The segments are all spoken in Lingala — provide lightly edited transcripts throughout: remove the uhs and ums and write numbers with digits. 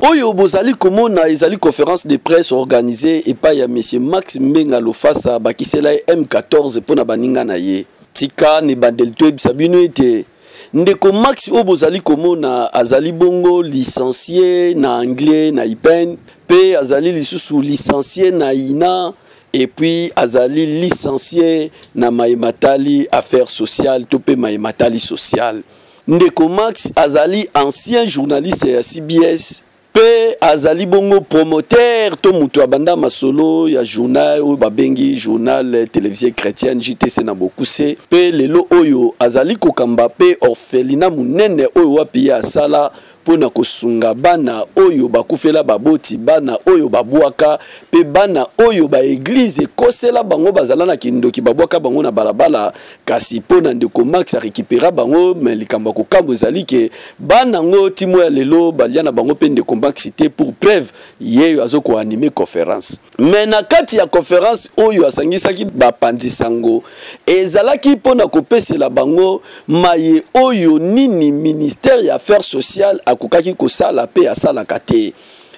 Oyo bozali komona ezali conférence de presse organisée et pa ya monsieur Max Mbenga Lofasa bakisela M14 pona baninga na ye. Tika ne bandel to bisabino ete ndeko Max o bozali komona azali bongo licencié na anglais na IPEN pe azali lisusu licencié na INA et puis azali licencié na Maïmatali affaires sociales to pe Maïmatali social. Ndeko Max azali ancien journaliste ya CBS pe azali bongo promoteur to mutu abanda masolo ya journal ou babengi journal télévisé chrétienne JTC na bokuse pe lelo oyo azali kokamba pe orphelinat munene oyo wapi ya sala pona kosunga bana oyo bakufela baboti bana oyo babwaka pe bana oyo ba église kosela bango bazala na kindoki babwaka bango na balabala kasi pona ndeko Max a récupérer bango mais likamba ko kambo ezali ke bana ngo timo ya lelo baliana bango pe ndeko Max cité pour preuve yeyo azoko animer conférence mais na kati ya conférence oyo asangisaki bapandisango ezalaki pona kopesela bango maye oyo nini ministère ya affaires sociales akokaki kosala pe asala kate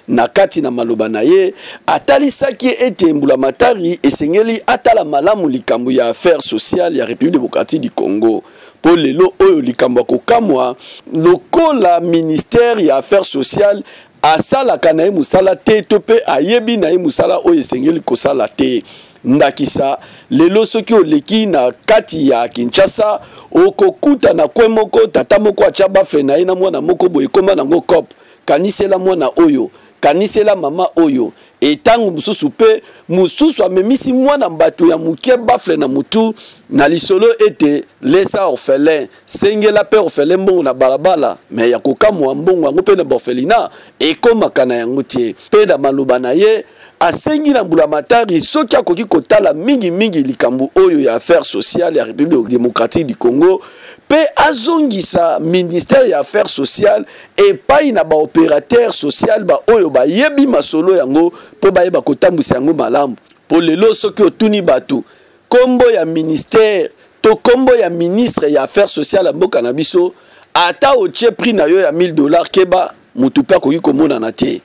na kati na maloba na ye atalisaki ete Mbulamatari esengeli atala malamu likambo ya affaires sociales ya République démocratique du Congo po lelo oyo likambo kokamwa lokola ministère ya affaires sociales asala kana ye musala te to pe ayebi na ye musala oyo esengeli kosala te ndakisa lelo soki oleki na kati ya Kinshasa okokuta na kwe moko tata moko achaba fe na ye na mwana moko boye koma nango cop kanisela mwana oyo kanisela mama oyo etangu mususu pe mususu amemisi mwana mbato ya muke bafle na mutu na lisolo ete lesa orphelin sengela pe orphelin mbongo na balabala me ya kokamwa mbongo yango pe na orphelina ekomaka na yango tie pe na maloba na ye asengi na Mbulamatari soki akoki kotala mingi likambo oyo ya affaires sociales ya République démocratique du Congo pe azongisa ministère ya affaires sociales epai na ba opérateur social ba oyo ba yebi masolo yango po ba yeba kotambwisa yango malamu po lelo soki otuni batu kombo ya ministère to kombo ya ministre ya affaires sociales ya mboka na biso ata otie prix na yo ya $1000 keba mutu pe akoki komona na te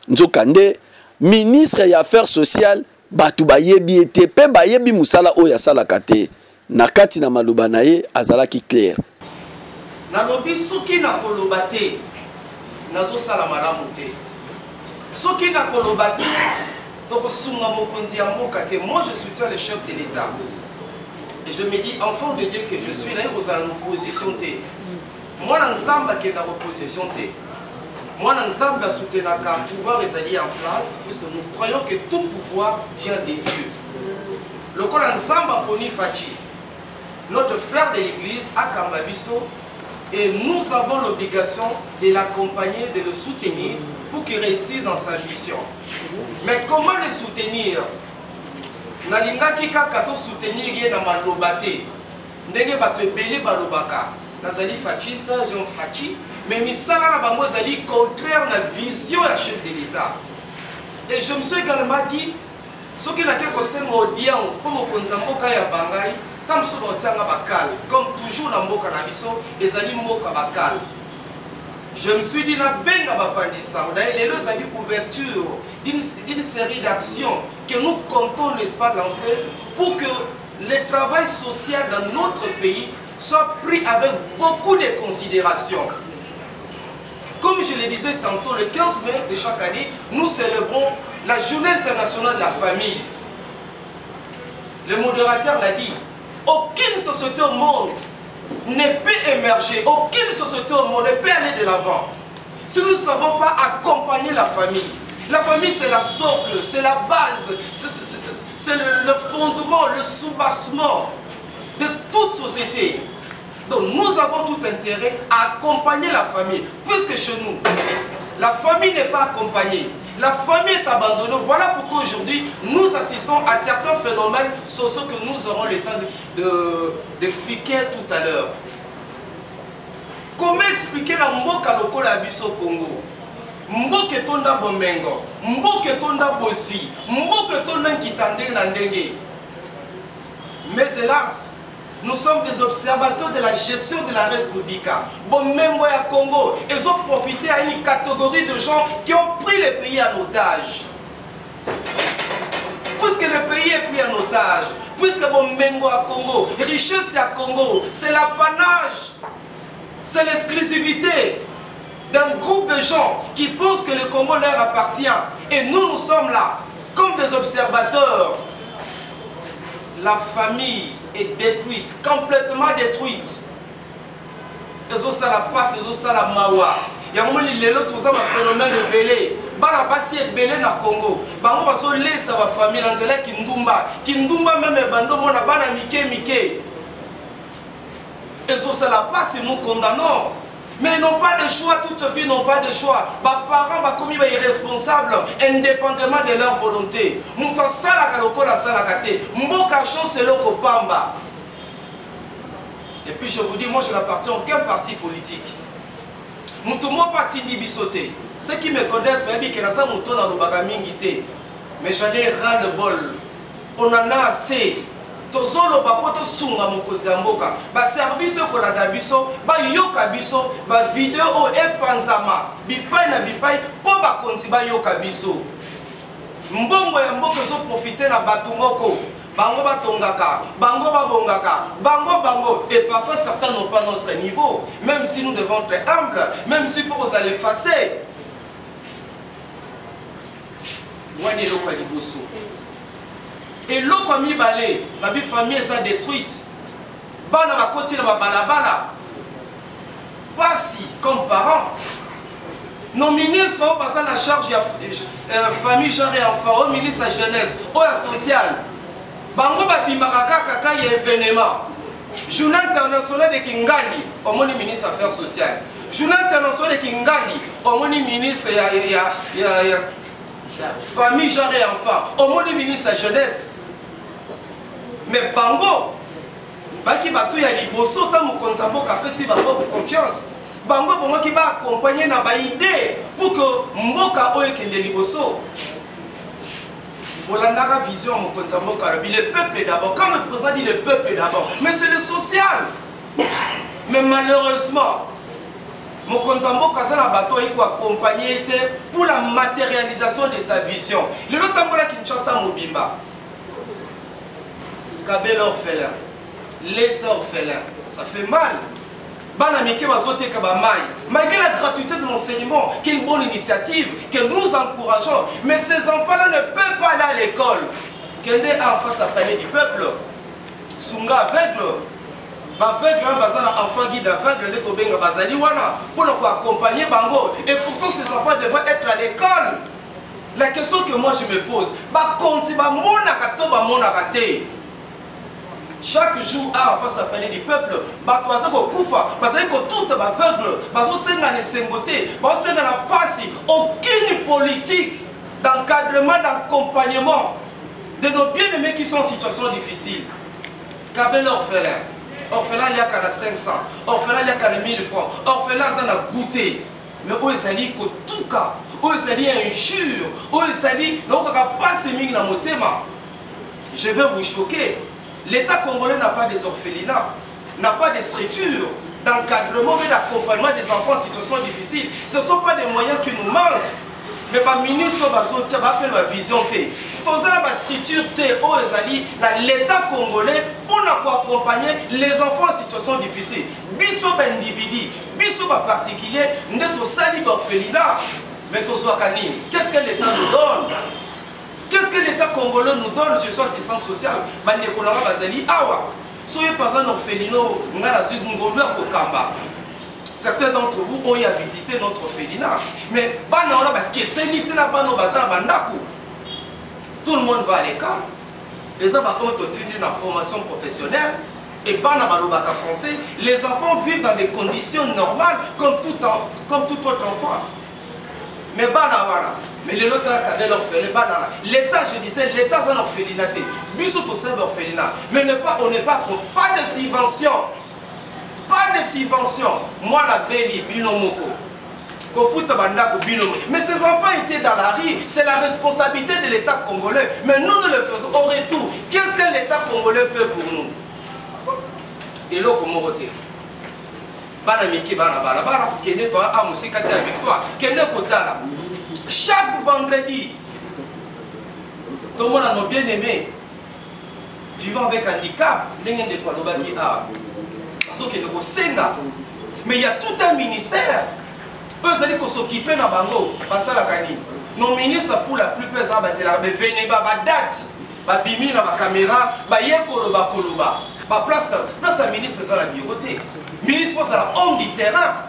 nzokande ministre ya affaires sociales batu bayebi ete pe bayebi musala oyo asalaka te na kati na maloba na ye azalaki clair nalobi soki na koloba te nazosala malamu te soki na koloba te tokosunga mokonzi ya mboka te. Moi je soutiens le chef de l'État et je me dis enfant de Dieu que je suis naye kozala na opposition te mwana nzambe akenda opposition te mwana nzambe asoutenaka pouvoir ezali en place puisque nous croyons que tout pouvoir vient de Dieu. Lokola nzambe aponi Fachi notre frère de l'église akamba biso et nous avons l'obligation de l'accompagner, de le soutenir pour qu'il réussisse dans sa mission. Mais comment le soutenir? Nalingaki kaka to soutenir ye na maloba te ndenge bato ebele balobaka nazali fachiste Jean Fachi mais misala na bango ezali contraire na vision ya chef de l'État. Et je me suis également dit soki nake kosenga audience po mokonzi ya mboka ya bangai comme souvent bakal comme toujours na mboka na biso ezali mboka bakal. Je me suis dit na benga bapandisa d'ailleurs les ezali ouverture d'une série d'actions que nous comptons n'est-ce pas lancer pour que le travail social dans notre pays soit pris avec beaucoup de considération. Comme je le disais tantôt, le 15 mai de chaque année, nous célébrons la journée internationale de la famille. Le modérateur l'a dit, aucune société au monde ne peut émerger, aucune société au monde ne peut aller de l'avant si nous ne savons pas accompagner la famille. La famille c'est la socle, c'est la base, c'est le fondement, le soubassement de toute société. Donc nous avons tout intérêt à accompagner la famille, puisque chez nous, la famille n'est pas accompagnée, la famille est abandonnée. Voilà pourquoi aujourd'hui nous assistons à certains phénomènes sociaux que nous aurons le temps d'expliquer tout à l'heure. Comment expliquer la mboka lokola biso Congo? Mboka tonda bomengo, mboka tonda bosi, mboka tonda kitande na ndenge. Mais hélas, nous sommes des observateurs de la gestion de la République. Bon, même au Congo, ils ont profité à une catégorie de gens qui ont pris le pays en otage. Puisque le pays est pris en otage, puisque Bomengo à Congo, richesse à Congo, c'est l'apanage, c'est l'exclusivité d'un groupe de gens qui pensent que le Congo leur appartient. Et nous sommes là, comme des observateurs. La famille est détruite, complètement détruite. Les autres, ça la passe, les autres, ça la mawa. Il y a un moment où tout ça va phénomène de belé. Bana basi est belé na Congo. Bango baso laisse sa famille dans zela kindumba. Kindumba même bando mona bana mike. Les autres, ça la passe et nous condamnons. Mais ils n'ont pas de choix, toute vie n'ont pas de choix. Les parents sont commis irresponsables, indépendamment de leur volonté. Mouton salaka loko la salakate. Mboka chose loko pamba. Et puis je vous dis, moi je n'appartiens à aucun parti politique. Mouton moi parti dibisoté. Ceux qui me connaissent, mais que ça mouton dans le bagamingité. Mais j'en ai ras le bol. On en a assez. Tozolo bapoto sunga mokonzi ya mboka ba service ko la dabiso ba yoka biso ba vidéo o epanzama bipai na bipai po ba konzi ba yoka biso mbongo ya mboka so profiter na batu moko bango batongaka bango babongaka bango et parfois certains n'ont pas notre niveau, même si nous devons être humbles, même s'il faut qu'on l'effacer. Wani lo kwa liboso. Et l'eau comme il balait, ma famille est détruite. Bana va continuer à balabala. Pas si, comme parents. Nos ministres sont passés à la charge de la famille, genre et enfants, au ministre de la jeunesse, au social. Bango Babimbaraka Kaka y événement. Journée internationale de Kingali, au moins ministre des Affaires sociales. Journée internationale de Kingali, au moins ministre famille, genre et enfants, au moins ministre de la jeunesse. Mais Bango, Baki Batou ya liboso ta mukonzambo kapesi bango confiance. Bango pour moi qui va accompagner na ba idée pour que mboka oyo kende liboso. Bolandara vision mukonzambo karabi le peuple d'abord. Quand le président dit le peuple d'abord, mais c'est le social. Mais malheureusement, Mokonzambo Kazana Bato il faut accompagner pour la matérialisation de sa vision. Le lot tambola Kinshasa Mobimba. Kabel orphelin, les orphelins, ça fait mal. Banamike Bazote Kabamai, malgré la gratuité de l'enseignement, qui est une bonne initiative, que nous encourageons, mais ces enfants-là ne peuvent pas aller à l'école. Kende a en face à parler du peuple. Sunga aveugle. Aveugle, un enfant guide aveugle, les Tobenga Bazaliwana, pour nous accompagner Bango. Et pourtant, ces enfants devraient être à l'école. La question que moi je me pose, chaque jour, en face à parler du peuple, aucune politique d'encadrement, d'accompagnement de nos bien-aimés qui sont en situation difficile. Kabel orphelin. Orphelin, il y a qu'à 500. Orphelin, il y a qu'à 1000 francs. Orphelin, ça a goûté. Mais où est-ce qu'il y a tout cas? Où est-ce qu'il y a injure? Où est-ce qu'il y a je vais vous choquer. L'État congolais n'a pas des orphelinats, n'a pas de structure d'encadrement et d'accompagnement des enfants en situation difficile. Ce ne sont pas des moyens qui nous manquent. Mais le ministre appelle la vision. Dans la structure l'État congolais pour accompagner les enfants en situation difficile. Biso individu, biso particulier, nous sommes l'orphelinat. Mais qu'est-ce que l'État nous donne? Qu'est-ce que l'État congolais nous donne? Je suis assistant social. Soyez pas un orphelinat, certains d'entre vous ont eu à visiter notre orphelinat. Mais tout le monde va à l'école. Les enfants ont obtenu une formation professionnelle. Et français, les enfants vivent dans des conditions normales comme tout autre enfant. Mais mais l'État, je disais, l'État c'est un orphelinat. Mais on n'est pas de subvention. Pas de subvention. Moi, la belle binomoko. Mais ces enfants étaient dans la rue. C'est la responsabilité de l'État congolais. Mais nous, nous le faisons au retour. Qu'est-ce que l'État congolais fait pour nous? Et là, comment voter? bana miki bana balabala kende to a musika te victoire kende kotala chaque vendredi tout le monde a nos bien-aimés vivant avec handicap ndenge de quoi lobaki a parce que le senga mais il y a tout un ministère eux allez qu'on s'occuper na bango basala kani nos ministres pour la plupart ça c'est la venez ba date ba bimi na ba caméra ba yekolo ba koloba ba place à ministre ça la biroté ministre pour ça homme du terrain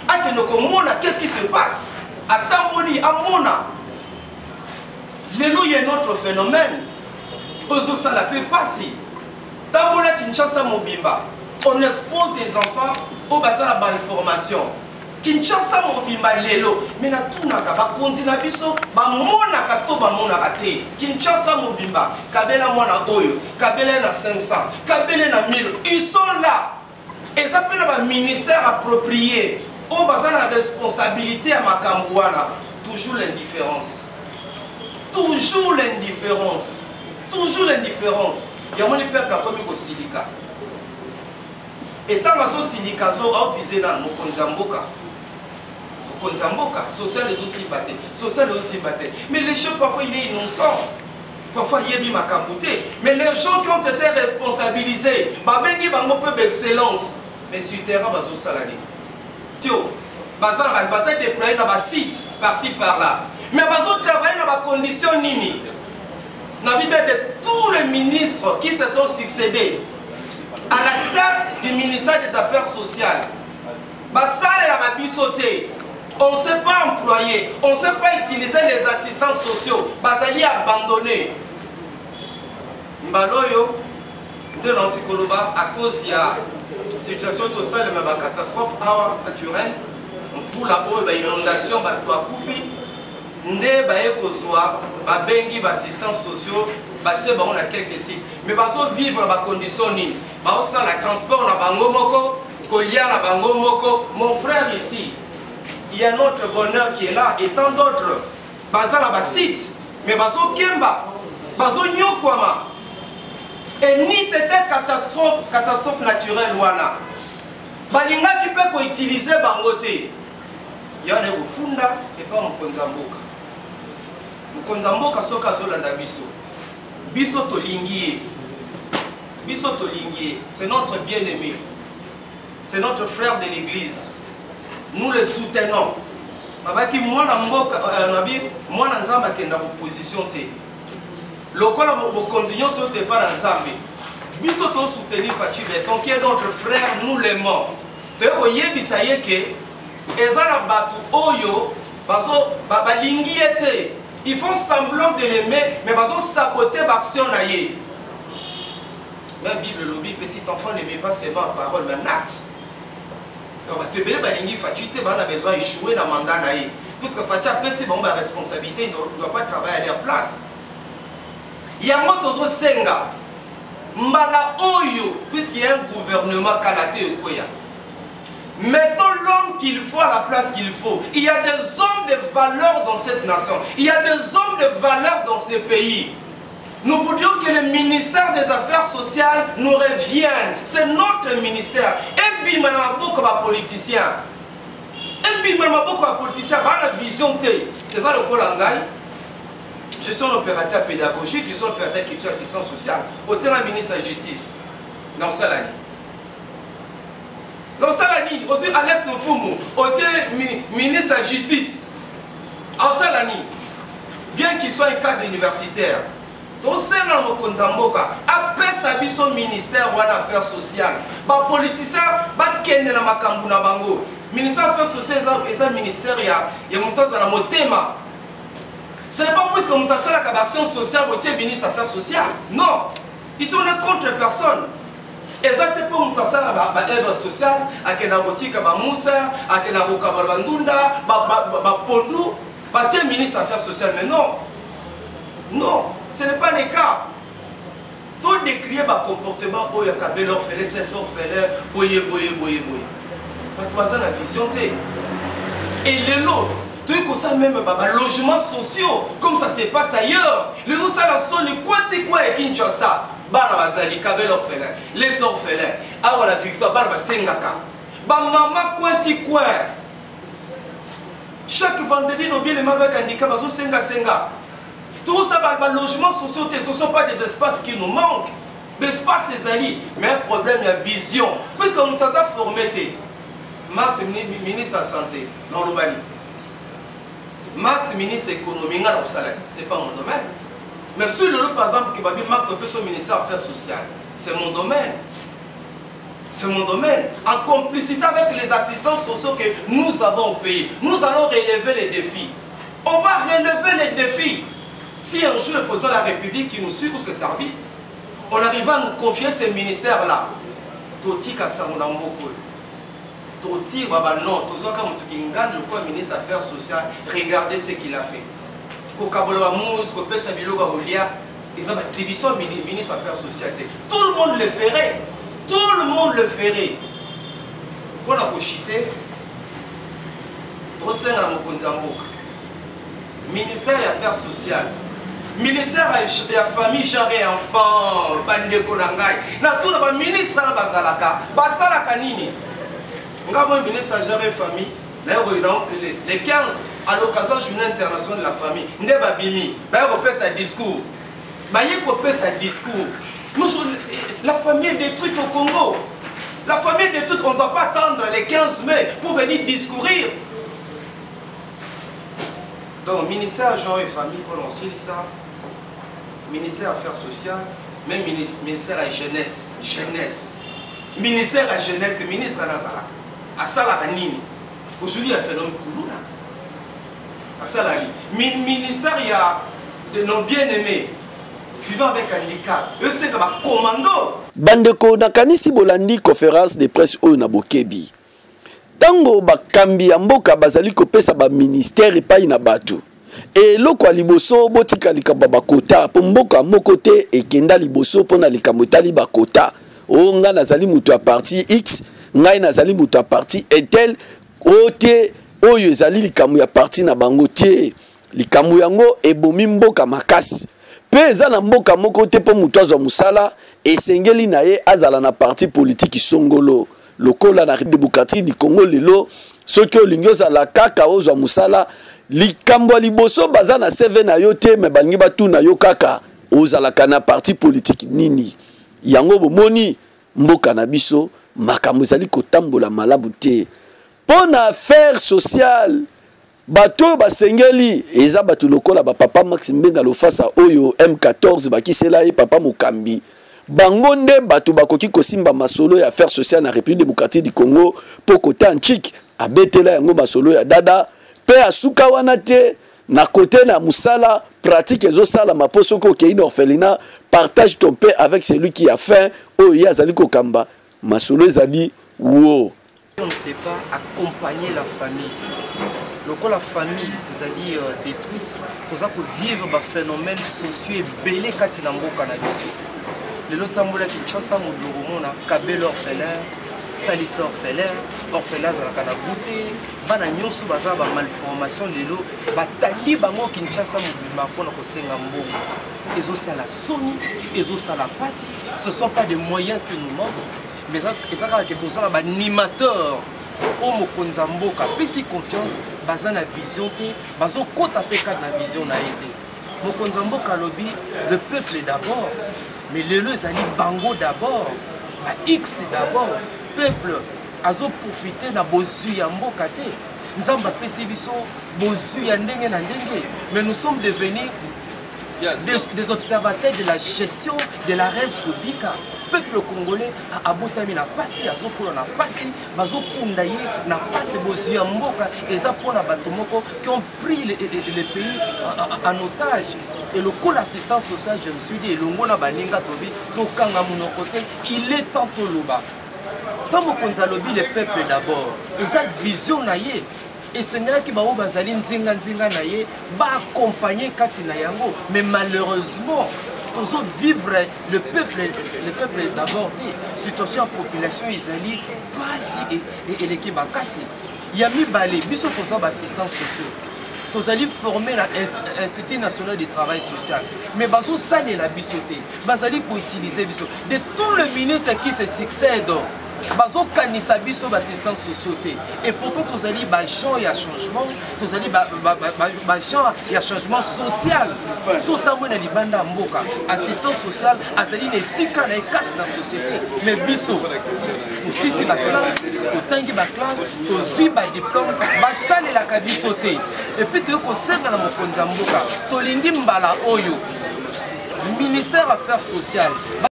à que nous komona qu'est-ce qui se passe à Tamboli à Mona lelo il y a un autre phénomène eux ça la peut passer Tambola Kinshasa Mobimba on expose des enfants au bassin la malformation Kinshasa Mobimba lelo mais na tunaka ba konzina biso ba mona ka to ba mona ka te Kinshasa Mobimba kabela mwana oyo kabela na 500 kabela na 1000 ils sont là et ça peut ba ministère approprié au bassin la responsabilité à makambo wana toujours l'indifférence toujours l'indifférence toujours l'indifférence il y a mon peuple comme au silica et tant que silica so a visé dans mon konzamboka social est aussi batté, social est aussi batté. Mais les gens parfois il est innocent, parfois il est makambouté. Mais les gens qui ont été responsabilisés, babengi bango peu d'excellence, mais sur terrain bazo saladi. Tio, bazal ba bataille déployer dans ba site par-ci par-là. Mais bazo travailler dans ba condition nini. Na bible de tous les ministres qui se sont succédés à la tête du ministère des Affaires sociales. Basal la rabisoté. On ne sait pas employer, on ne sait pas utiliser les assistants sociaux. Bazali abandonné. Mbaloyo, de l'anticoloba, à cause de la situation totale, mais la catastrophe naturelle, on fout la eau, l'inondation, on a koufi. Nde baye kozwa, babengi assistants sociaux, on a quelques sites. Mais bazo vivre dans des conditions nini. Bazo la transport na bango moko, kolia na bango moko. Mon frère ici. Il y a notre bonheur qui est là et tant d'autres. Baza la basite, mais bazo kemba, bazo nyokwama. Et ni tete catastrophe naturelle wana. Balinga qui peut utiliser bangote. Il y a des funda et pas mkonzamboka. Mkonzamboka soka zolanda biso. Biso tolingie. Biso tolingie, c'est notre bien-aimé. C'est notre frère de l'église. Nous le soutenons. Mabaki mwana mboka nabi mwana nzamba kenda opposition te. Lokola bo continuons sur te par ensemble. Biso to soutenir Fatou Beton qui est notre frère, nous l'aimons. Te oyebisa yeke ezala batu oyo bazo balingi ete. Ils font semblant de l'aimer mais bazo saboter l'action na ye. Même Bible lobby petit enfant n'aimait pas seulement la parole mais l'acte. Quand tu as besoin d'échouer dans le mandat. Puisque Fatou a la responsabilité, il ne doit pas travailler à leur place. Il y a un autre senga. Mbala Oyo, puisqu'il y a un gouvernement Kalate Okoya. Mettons l'homme qu'il faut à la place qu'il faut. Il y a des hommes de valeur dans cette nation. Il y a des hommes de valeur dans ce pays. Nous voudrions que le ministère des Affaires sociales nous revienne. C'est notre ministère. Et puis, madame, beaucoup de politiciens. Et puis, madame, beaucoup de politiciens, la vision T. C'est ça le Kolangai. Je suis un opérateur pédagogique, je suis un opérateur qui est assistant social. Au terrain ministre de la Justice. Dans Salani. Dans Salani, aussi Alex Mfumu, au terrain ministre de la Justice. En Salani. Bien qu'il soit un cadre universitaire. Au sein de mon Konzamboka, après sa biso ministère ou affaires sociales, les politiciens ne sont pas bango. Ministère des affaires sociales et un ministère il y a un motema. Ce n'est pas parce que nous avons la action sociale au ministre des affaires sociales. Non, ils sont contre personne. Exactement pour nous avons l'œuvre sociale, à la boutique à Moussa, à la Roka Balbandunda, à Pondou, à le ministre des affaires sociales. Mais non. Non, ce n'est pas le cas. Tout décrire le comportement où il y a des orphelins, c'est orphelins, boye. Pas toi, ça la vision. Et les lots, tu as ça même les logements sociaux, comme ça se passe ailleurs. Les lots, ça la sonne, quoi et Kinshasa. Les orphelins, ah, la victoire, Sengaka. Ba maman Kwenti quoi. Chaque vendredi, nos bien les avec handicap, bazo senga senga. Tout ça, les logements sociaux, ce ne sont pas des espaces qui nous manquent. Des espaces, c'est ali. Mais un problème, il y a vision. Puisqu'on nous a formé, Max, ministre de la Santé, dans l'Obani. Max, ministre de l'Économie, ce n'est pas mon domaine. Mais sur le par exemple, qui va dire Max, son ministère des Affaires sociales, c'est mon domaine. C'est mon domaine. En complicité avec les assistants sociaux que nous avons au pays, nous allons relever les défis. On va relever les défis. Si un jour le président de la République qui nous suit pour ses services, on arrive à nous confier ces ministères-là. Toti Kassamondamboko. Toti Babano, Tozoka Mutukingan, le ministre des Affaires sociales, regardez ce qu'il a fait. Kokaboloba Mous, Kopesa Biloga Bolia, ils ont attribution au ministre des Affaires sociales. Tout le monde le ferait. Tout le monde le ferait. Pour la pochité, Trosenga Mokonzamboka. Ministère des Affaires sociales. Ministère de la famille, genre et enfants, bande konangai. Na tout le ministre na basalaka, basalaka nini. Ngabo ministre de la famille, les 15 à l'occasion de la journée internationale de la famille, ne babimi, ba ko pesa discours. Ba ko pesa discours. La famille est détruite au Congo. La famille est détruite, on ne doit pas attendre les 15 mai pour venir discourir. Donc, ministère genre et famille, pour lancer ça, ministère des Affaires sociales, même ministère de la jeunesse, ministère de la jeunesse, ministre de la Zala, à Salakanini. Aujourd'hui, il y a un phénomène Koulouna. À Salali. Ministère, il y a de nos bien-aimés vivant avec handicap. Eux, c'est comme un commando. Bandeko, nakanisi bolandi conférence de presse oyo na Bokebi. Tango bakambi ya mboka bazali kopesa ba ministère epai na bato. Et loko liboso botika likaba bakota po mboka moko te ekenda liboso pona likambo tali bakota. O nga nazali mutu a parti X, ngai nazali mutu a parti etel ote oyo ezali likambo ya parti na bango te. Likambo yango ebomi mboka makasi. Pe eza na mboka moko te po mutu azwa musala esengeli na ye azala na parti politique songolo. Lokola na République du Congo lelo soki olingi ozala kaka ozwa musala likambo liboso baza na CV na yo te me balingi batuna yo kaka ozalaka na parti politique nini yango bomoni mboka na biso makambo ezali kotambola malabu te pona affaire sociale bato basengeli eza bato lokola ba papa Max Mbenga Lofasa oyo M14 bakisela ye papa Mokambi bango nde bato bakoki kosimba masolo ya affaire sociale na République démocratique du Congo po kota antique abetela yango masolo ya dada pe asuka wana te na côté na musala pratique ezosala maposo ko ke orphelinat partage ton pain avec celui qui a faim oyo yazali kokamba masolo ezali wo on ne sait pas accompagner la famille. Lorsque la famille est détruite, pour ça que vivre des phénomènes sociaux et belés quand il y a un cannabis. Le lot tambola qui chasse à mon bureau, Kabel orphelin, Salis orphelin, orphelin à la canabouté, bana nyonso baza ba malformation lelo, batali bango qui chasse à mon bureau pour que senga mbongo. Ezo sala soni, ezo sala passe. Ce sont pas des moyens que nous manquons, mais ça que tous ça ba animateur. Omo konzamboka pesi confiance baza na vision te bazo kota peka na vision na été mokonzamboka lobi le peuple d'abord mais lelo ezali bango d'abord ba X d'abord peuple azo profiter na bozu ya mboka te nzamba pesi biso bozu ya ndenge na ndenge mais nous sommes devenus des observateurs de la gestion de la res publica. Peuple congolais a abotami na pasi azokola na pasi bazokunda ye na pasi bozu ya mboka eza pona bato moko qui ont pris les pays en otage et le coup d'assistance sociale je me suis dit elongo na baninga tobi tokanga monoko te il est temps toloba tant mokonza lobi le peuple d'abord eza vision na ye et c'est là qui bao bazali nzinga na ye ba accompagner kati na yango mais malheureusement tous vivre le peuple d'abord situation population isali pasi et l'équipe bakasi yami balé biso tous assistants sociaux tous allés former l'Institut national du travail social mais baso sale la biso te bazali ko utiliser biso de tous les ministres qui se succèdent bazo kanisa biso assistance société et pourtant tous allez ba gens ya changement tous allez ba gens ya changement social so tamwe na libanda mboka assistance sociale azali les sika na 4 na société mais biso to sisi ba classe to tangi ba classe to zui ba diplôme ba sale la kabiso te et puis to ko senga na mokonza mboka to lingi mbala oyo ministère affaires sociales